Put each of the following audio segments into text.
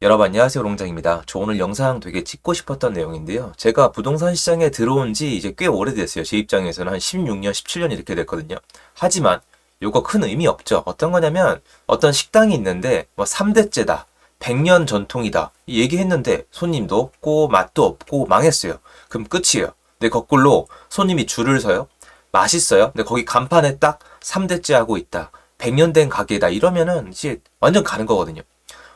여러분 안녕하세요, 롱장입니다. 저 오늘 영상 되게 찍고 싶었던 내용인데요. 제가 부동산 시장에 들어온 지 이제 꽤 오래됐어요. 제 입장에서는 한 16년, 17년 이렇게 됐거든요. 하지만 요거 큰 의미 없죠. 어떤 거냐면 어떤 식당이 있는데 뭐 3대째다, 100년 전통이다 이 얘기했는데 손님도 없고 맛도 없고 망했어요. 그럼 끝이에요. 근데 거꾸로 손님이 줄을 서요. 맛있어요. 근데 거기 간판에 딱 3대째 하고 있다, 100년 된 가게다 이러면은 이제 완전 가는 거거든요.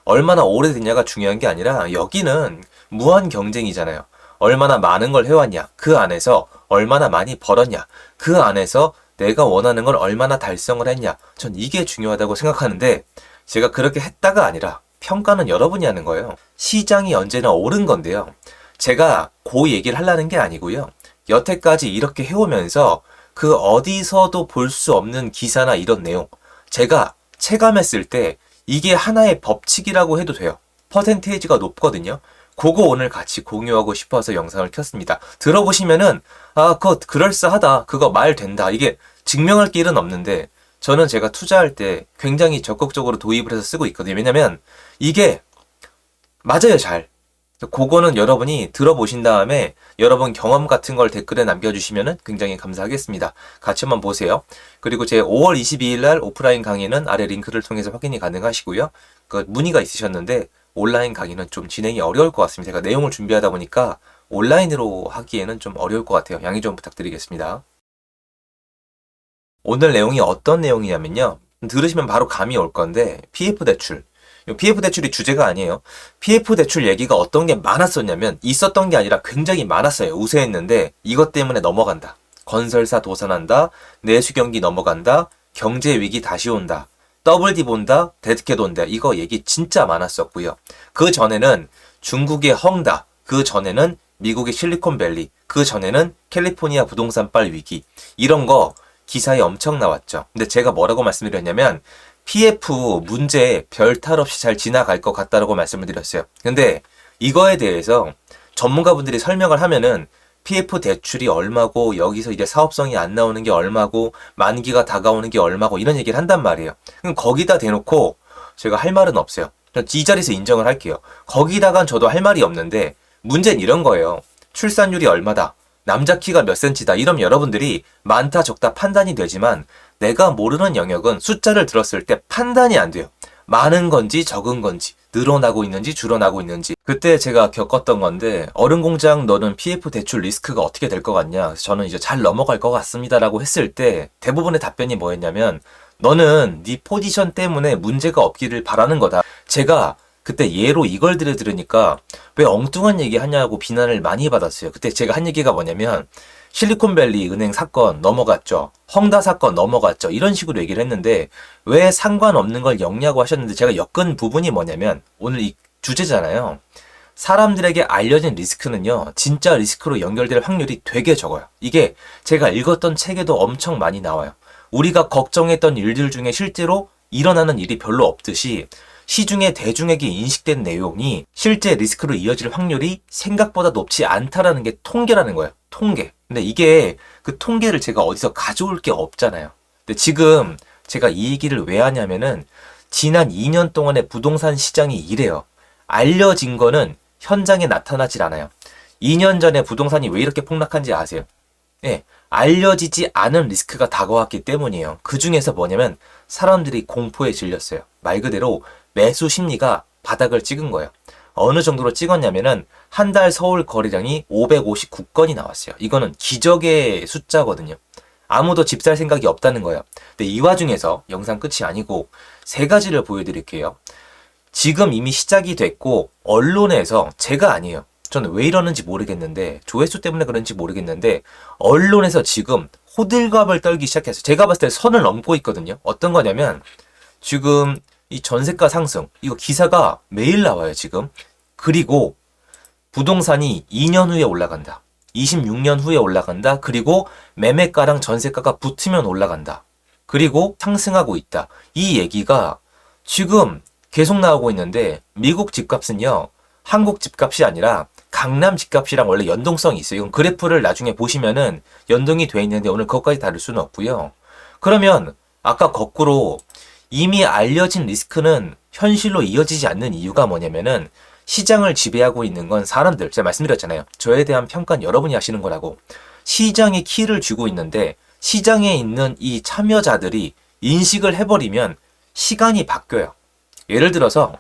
얼마나 오래됐냐가 중요한 게 아니라 여기는 무한 경쟁이잖아요. 얼마나 많은 걸 해왔냐, 그 안에서 얼마나 많이 벌었냐, 그 안에서 내가 원하는 걸 얼마나 달성을 했냐, 전 이게 중요하다고 생각하는데 제가 그렇게 했다가 아니라 평가는 여러분이 하는 거예요. 시장이 언제나 옳은 건데요. 제가 그 얘기를 하려는 게 아니고요. 여태까지 이렇게 해오면서 그 어디서도 볼 수 없는 기사나 이런 내용, 제가 체감했을 때 이게 하나의 법칙이라고 해도 돼요. 퍼센테이지가 높거든요. 그거 오늘 같이 공유하고 싶어서 영상을 켰습니다. 들어보시면은 그거 그럴싸하다, 그거 말 된다, 이게 증명할 길은 없는데 저는 제가 투자할 때 굉장히 적극적으로 도입을 해서 쓰고 있거든요. 왜냐면 이게 맞아요, 잘. 그거는 여러분이 들어보신 다음에 여러분 경험 같은 걸 댓글에 남겨주시면 굉장히 감사하겠습니다. 같이 한번 보세요. 그리고 제 5월 22일 날 오프라인 강의는 아래 링크를 통해서 확인이 가능하시고요. 그 문의가 있으셨는데 온라인 강의는 좀 진행이 어려울 것 같습니다. 제가 내용을 준비하다 보니까 온라인으로 하기에는 좀 어려울 것 같아요. 양해 좀 부탁드리겠습니다. 오늘 내용이 어떤 내용이냐면요. 들으시면 바로 감이 올 건데 PF 대출. PF 대출이 주제가 아니에요. PF 대출 얘기가 어떤 게 많았었냐면 있었던 게 아니라 굉장히 많았어요. 우세했는데 이것 때문에 넘어간다. 건설사 도산한다. 내수 경기 넘어간다. 경제 위기 다시 온다. 더블 D 본다. 데드캣 온다. 이거 얘기 진짜 많았었고요. 그 전에는 중국의 헝다. 그 전에는 미국의 실리콘밸리. 그 전에는 캘리포니아 부동산빨 위기. 이런 거 기사에 엄청 나왔죠. 근데 제가 뭐라고 말씀드렸냐면 PF 문제 별 탈 없이 잘 지나갈 것 같다라고 말씀을 드렸어요. 근데 이거에 대해서 전문가분들이 설명을 하면은 PF 대출이 얼마고 여기서 이제 사업성이 안 나오는 게 얼마고 만기가 다가오는 게 얼마고 이런 얘기를 한단 말이에요. 그럼 거기다 대놓고 제가 할 말은 없어요. 이 자리에서 인정을 할게요. 거기다간 저도 할 말이 없는데 문제는 이런 거예요. 출산율이 얼마다, 남자 키가 몇 센치다 이러면 여러분들이 많다 적다 판단이 되지만 내가 모르는 영역은 숫자를 들었을 때 판단이 안 돼요. 많은 건지 적은 건지, 늘어나고 있는지 줄어나고 있는지. 그때 제가 겪었던 건데 얼음공장 너는 PF 대출 리스크가 어떻게 될 것 같냐, 그래서 저는 이제 잘 넘어갈 것 같습니다 라고 했을 때 대부분의 답변이 뭐였냐면 너는 네 포지션 때문에 문제가 없기를 바라는 거다. 제가 그때 예로 이걸 들으니까 왜 엉뚱한 얘기 하냐고 비난을 많이 받았어요. 그때 제가 한 얘기가 뭐냐면 실리콘밸리 은행 사건 넘어갔죠. 헝다 사건 넘어갔죠. 이런 식으로 얘기를 했는데 왜 상관없는 걸 엮냐고 하셨는데 제가 엮은 부분이 뭐냐면 오늘 이 주제잖아요. 사람들에게 알려진 리스크는요, 진짜 리스크로 연결될 확률이 되게 적어요. 이게 제가 읽었던 책에도 엄청 많이 나와요. 우리가 걱정했던 일들 중에 실제로 일어나는 일이 별로 없듯이 시중에 대중에게 인식된 내용이 실제 리스크로 이어질 확률이 생각보다 높지 않다라는 게 통계라는 거예요. 통계. 근데 이게 그 통계를 제가 어디서 가져올 게 없잖아요. 근데 지금 제가 이 얘기를 왜 하냐면은 지난 2년 동안의 부동산 시장이 이래요. 알려진 거는 현장에 나타나질 않아요. 2년 전에 부동산이 왜 이렇게 폭락한지 아세요? 예, 알려지지 않은 리스크가 다가왔기 때문이에요. 그 중에서 뭐냐면 사람들이 공포에 질렸어요. 말 그대로 매수 심리가 바닥을 찍은 거예요. 어느 정도로 찍었냐면은 한 달 서울 거래량이 559건이 나왔어요. 이거는 기적의 숫자거든요. 아무도 집 살 생각이 없다는 거예요. 근데 이 와중에서 영상 끝이 아니고 세 가지를 보여드릴게요. 지금 이미 시작이 됐고 언론에서, 제가 아니에요. 저는 왜 이러는지 모르겠는데, 조회수 때문에 그런지 모르겠는데 언론에서 지금 호들갑을 떨기 시작했어요. 제가 봤을 때 선을 넘고 있거든요. 어떤 거냐면 지금 이 전세가 상승, 이거 기사가 매일 나와요 지금. 그리고 부동산이 2년 후에 올라간다, 26년 후에 올라간다, 그리고 매매가랑 전세가가 붙으면 올라간다, 그리고 상승하고 있다, 이 얘기가 지금 계속 나오고 있는데 미국 집값은요, 한국 집값이 아니라 강남 집값이랑 원래 연동성이 있어요. 이건 그래프를 나중에 보시면은 연동이 돼 있는데 오늘 그것까지 다룰 수는 없고요. 그러면 아까 거꾸로 이미 알려진 리스크는 현실로 이어지지 않는 이유가 뭐냐면은 시장을 지배하고 있는 건 사람들. 제가 말씀드렸잖아요. 저에 대한 평가는 여러분이 하시는 거라고. 시장이 키를 쥐고 있는데 시장에 있는 이 참여자들이 인식을 해버리면 시간이 바뀌어요. 예를 들어서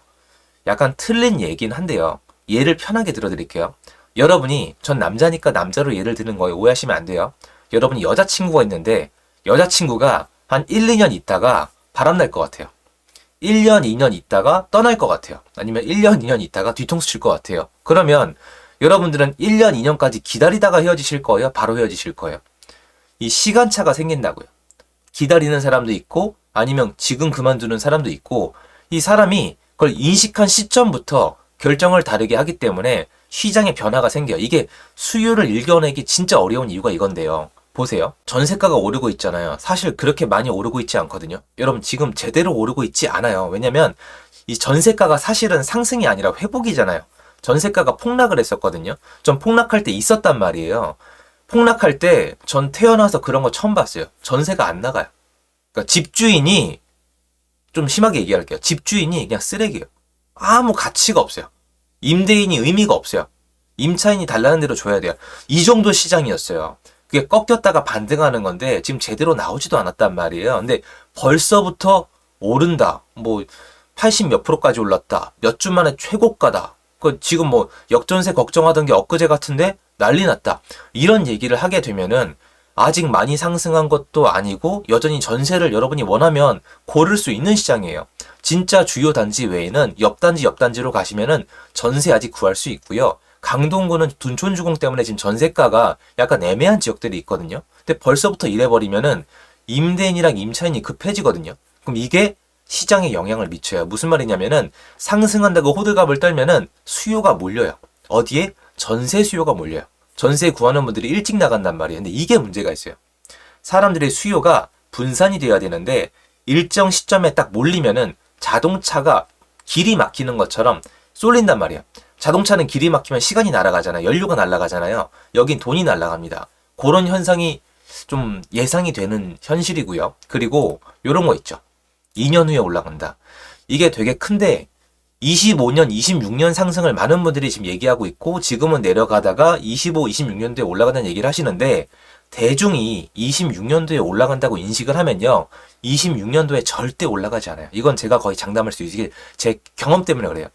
약간 틀린 얘기긴 한데요. 예를 편하게 들어드릴게요. 여러분이 전 남자니까 남자로 예를 드는 거에 오해하시면 안 돼요. 여러분이 여자친구가 있는데 여자친구가 한 1, 2년 있다가 바람날 것 같아요. 1년, 2년 있다가 떠날 것 같아요. 아니면 1년, 2년 있다가 뒤통수 칠 것 같아요. 그러면 여러분들은 1년, 2년까지 기다리다가 헤어지실 거예요? 바로 헤어지실 거예요? 이 시간차가 생긴다고요. 기다리는 사람도 있고 아니면 지금 그만두는 사람도 있고 이 사람이 그걸 인식한 시점부터 결정을 다르게 하기 때문에 시장의 변화가 생겨요. 이게 수요를 읽어내기 진짜 어려운 이유가 이건데요. 보세요. 전세가가 오르고 있잖아요. 사실 그렇게 많이 오르고 있지 않거든요. 여러분 지금 제대로 오르고 있지 않아요. 왜냐면 이 전세가가 사실은 상승이 아니라 회복이잖아요. 전세가가 폭락을 했었거든요. 전 폭락할 때 있었단 말이에요. 폭락할 때 전 태어나서 그런 거 처음 봤어요. 전세가 안 나가요. 그러니까 집주인이 좀 심하게 얘기할게요. 집주인이 그냥 쓰레기예요. 아무 가치가 없어요. 임대인이 의미가 없어요. 임차인이 달라는 대로 줘야 돼요. 이 정도 시장이었어요. 그게 꺾였다가 반등하는 건데 지금 제대로 나오지도 않았단 말이에요. 근데 벌써부터 오른다. 뭐 80 몇 프로까지 올랐다. 몇 주 만에 최고가다. 그 지금 뭐 역전세 걱정하던 게 엊그제 같은데 난리 났다. 이런 얘기를 하게 되면은 아직 많이 상승한 것도 아니고 여전히 전세를 여러분이 원하면 고를 수 있는 시장이에요. 진짜 주요 단지 외에는 옆단지로 가시면은 전세 아직 구할 수 있고요. 강동구는 둔촌주공 때문에 지금 전세가가 약간 애매한 지역들이 있거든요. 근데 벌써부터 이래버리면은 임대인이랑 임차인이 급해지거든요. 그럼 이게 시장에 영향을 미쳐요. 무슨 말이냐면은 상승한다고 호들갑을 떨면은 수요가 몰려요. 어디에? 전세 수요가 몰려요. 전세 구하는 분들이 일찍 나간단 말이에요. 근데 이게 문제가 있어요. 사람들의 수요가 분산이 돼야 되는데 일정 시점에 딱 몰리면은 자동차가 길이 막히는 것처럼 쏠린단 말이에요. 자동차는 길이 막히면 시간이 날아가잖아요. 연료가 날아가잖아요. 여긴 돈이 날아갑니다. 그런 현상이 좀 예상이 되는 현실이고요. 그리고 이런 거 있죠. 2년 후에 올라간다. 이게 되게 큰데 25년, 26년 상승을 많은 분들이 지금 얘기하고 있고 지금은 내려가다가 25, 26년도에 올라간다는 얘기를 하시는데 대중이 26년도에 올라간다고 인식을 하면요. 26년도에 절대 올라가지 않아요. 이건 제가 거의 장담할 수 있게 제 경험 때문에 그래요.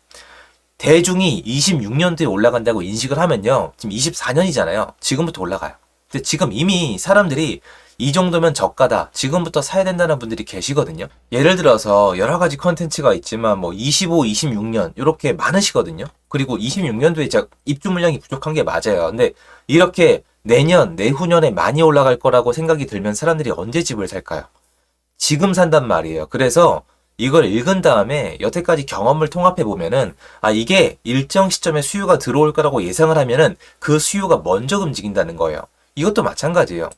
대중이 26년도에 올라간다고 인식을 하면요. 지금 24년이잖아요. 지금부터 올라가요. 근데 지금 이미 사람들이 이 정도면 저가다. 지금부터 사야 된다는 분들이 계시거든요. 예를 들어서 여러 가지 컨텐츠가 있지만 뭐 25, 26년 이렇게 많으시거든요. 그리고 26년도에 입주 물량이 부족한 게 맞아요. 근데 이렇게 내년, 내후년에 많이 올라갈 거라고 생각이 들면 사람들이 언제 집을 살까요? 지금 산단 말이에요. 그래서 이걸 읽은 다음에 여태까지 경험을 통합해 보면은 이게 일정 시점에 수요가 들어올 거라고 예상을 하면은 그 수요가 먼저 움직인다는 거예요. 이것도 마찬가지예요.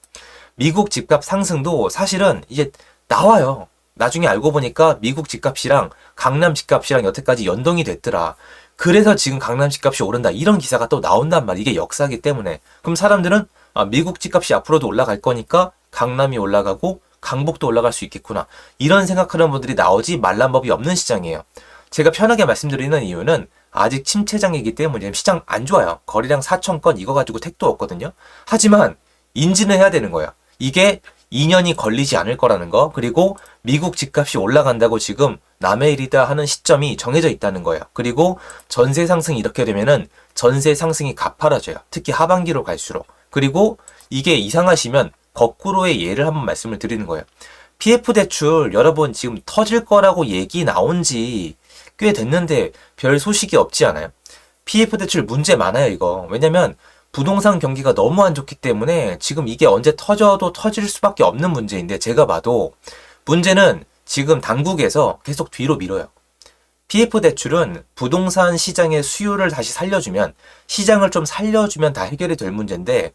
미국 집값 상승도 사실은 이제 나와요. 나중에 알고 보니까 미국 집값이랑 강남 집값이랑 여태까지 연동이 됐더라. 그래서 지금 강남 집값이 오른다. 이런 기사가 또 나온단 말이야. 이게 역사기 때문에. 그럼 사람들은 미국 집값이 앞으로도 올라갈 거니까 강남이 올라가고 강북도 올라갈 수 있겠구나. 이런 생각하는 분들이 나오지 말란 법이 없는 시장이에요. 제가 편하게 말씀드리는 이유는 아직 침체장이기 때문에 시장 안 좋아요. 거래량 4천 건 이거 가지고 택도 없거든요. 하지만 인지는 해야 되는 거예요. 이게 2년이 걸리지 않을 거라는 거, 그리고 미국 집값이 올라간다고 지금 남의 일이다 하는 시점이 정해져 있다는 거예요. 그리고 전세 상승이 이렇게 되면은 전세 상승이 가파라져요. 특히 하반기로 갈수록. 그리고 이게 이상하시면 거꾸로의 예를 한번 말씀을 드리는 거예요. PF 대출 여러분 지금 터질 거라고 얘기 나온 지 꽤 됐는데 별 소식이 없지 않아요? PF 대출 문제 많아요, 이거. 왜냐면 부동산 경기가 너무 안 좋기 때문에 지금 이게 언제 터져도 터질 수밖에 없는 문제인데 제가 봐도 문제는 지금 당국에서 계속 뒤로 밀어요. PF 대출은 부동산 시장의 수요를 다시 살려주면, 시장을 좀 살려주면 다 해결이 될 문제인데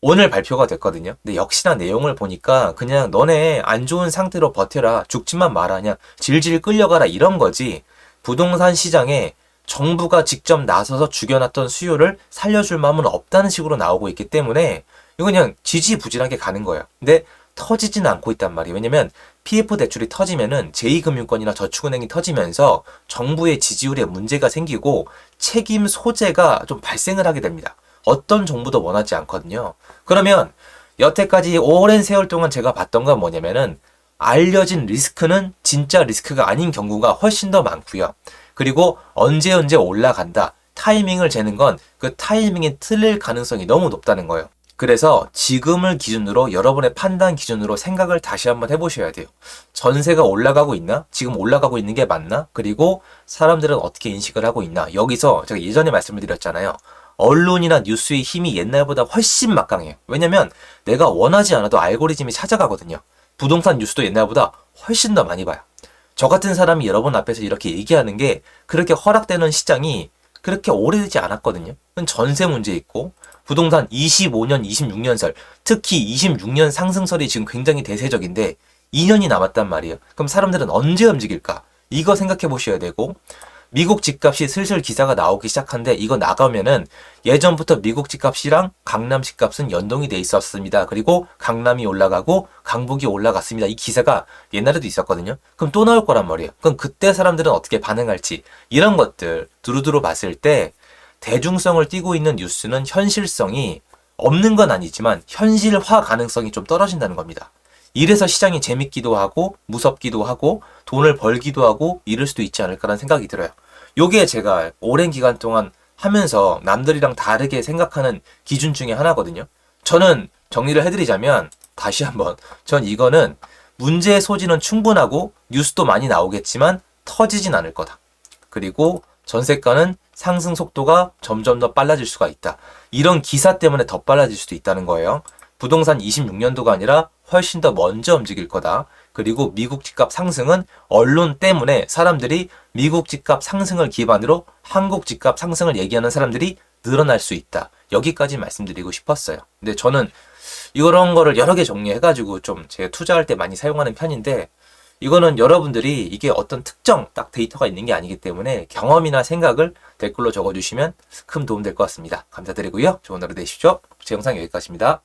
오늘 발표가 됐거든요. 근데 역시나 내용을 보니까 그냥 너네 안 좋은 상태로 버텨라, 죽지만 마라, 그냥 질질 끌려가라 이런 거지, 부동산 시장에 정부가 직접 나서서 죽여놨던 수요를 살려줄 마음은 없다는 식으로 나오고 있기 때문에 이거 그냥 지지부진하게 가는 거예요. 근데 터지지는 않고 있단 말이에요. 왜냐면 PF 대출이 터지면은 제2금융권이나 저축은행이 터지면서 정부의 지지율에 문제가 생기고 책임 소재가 좀 발생을 하게 됩니다. 어떤 정부도 원하지 않거든요. 그러면 여태까지 오랜 세월 동안 제가 봤던 건 뭐냐면은 알려진 리스크는 진짜 리스크가 아닌 경우가 훨씬 더 많고요. 그리고 언제 올라간다. 타이밍을 재는 건 그 타이밍이 틀릴 가능성이 너무 높다는 거예요. 그래서 지금을 기준으로 여러분의 판단 기준으로 생각을 다시 한번 해보셔야 돼요. 전세가 올라가고 있나? 지금 올라가고 있는 게 맞나? 그리고 사람들은 어떻게 인식을 하고 있나? 여기서 제가 예전에 말씀을 드렸잖아요. 언론이나 뉴스의 힘이 옛날보다 훨씬 막강해요. 왜냐면 내가 원하지 않아도 알고리즘이 찾아가거든요. 부동산 뉴스도 옛날보다 훨씬 더 많이 봐요. 저 같은 사람이 여러분 앞에서 이렇게 얘기하는 게 그렇게 허락되는 시장이 그렇게 오래되지 않았거든요. 전세 문제 있고 부동산 25년, 26년설, 특히 26년 상승설이 지금 굉장히 대세적인데 2년이 남았단 말이에요. 그럼 사람들은 언제 움직일까? 이거 생각해 보셔야 되고 미국 집값이 슬슬 기사가 나오기 시작한데 이거 나가면은 예전부터 미국 집값이랑 강남 집값은 연동이 돼 있었습니다. 그리고 강남이 올라가고 강북이 올라갔습니다. 이 기사가 옛날에도 있었거든요. 그럼 또 나올 거란 말이에요. 그럼 그때 사람들은 어떻게 반응할지 이런 것들 두루두루 봤을 때 대중성을 띠고 있는 뉴스는 현실성이 없는 건 아니지만 현실화 가능성이 좀 떨어진다는 겁니다. 이래서 시장이 재밌기도 하고 무섭기도 하고 돈을 벌기도 하고 이럴 수도 있지 않을까라는 생각이 들어요. 요게 제가 오랜 기간 동안 하면서 남들이랑 다르게 생각하는 기준 중에 하나거든요. 저는 정리를 해드리자면 다시 한번 전 이거는 문제의 소지는 충분하고 뉴스도 많이 나오겠지만 터지진 않을 거다. 그리고 전세가는 상승 속도가 점점 더 빨라질 수가 있다. 이런 기사 때문에 더 빨라질 수도 있다는 거예요. 부동산 26년도가 아니라 훨씬 더 먼저 움직일 거다. 그리고 미국 집값 상승은 언론 때문에 사람들이 미국 집값 상승을 기반으로 한국 집값 상승을 얘기하는 사람들이 늘어날 수 있다. 여기까지 말씀드리고 싶었어요. 근데 저는 이런 거를 여러 개 정리해가지고 좀 제가 투자할 때 많이 사용하는 편인데 이거는 여러분들이 이게 어떤 특정 딱 데이터가 있는 게 아니기 때문에 경험이나 생각을 댓글로 적어주시면 큰 도움 될 것 같습니다. 감사드리고요. 좋은 하루 되십시오. 제 영상 여기까지입니다.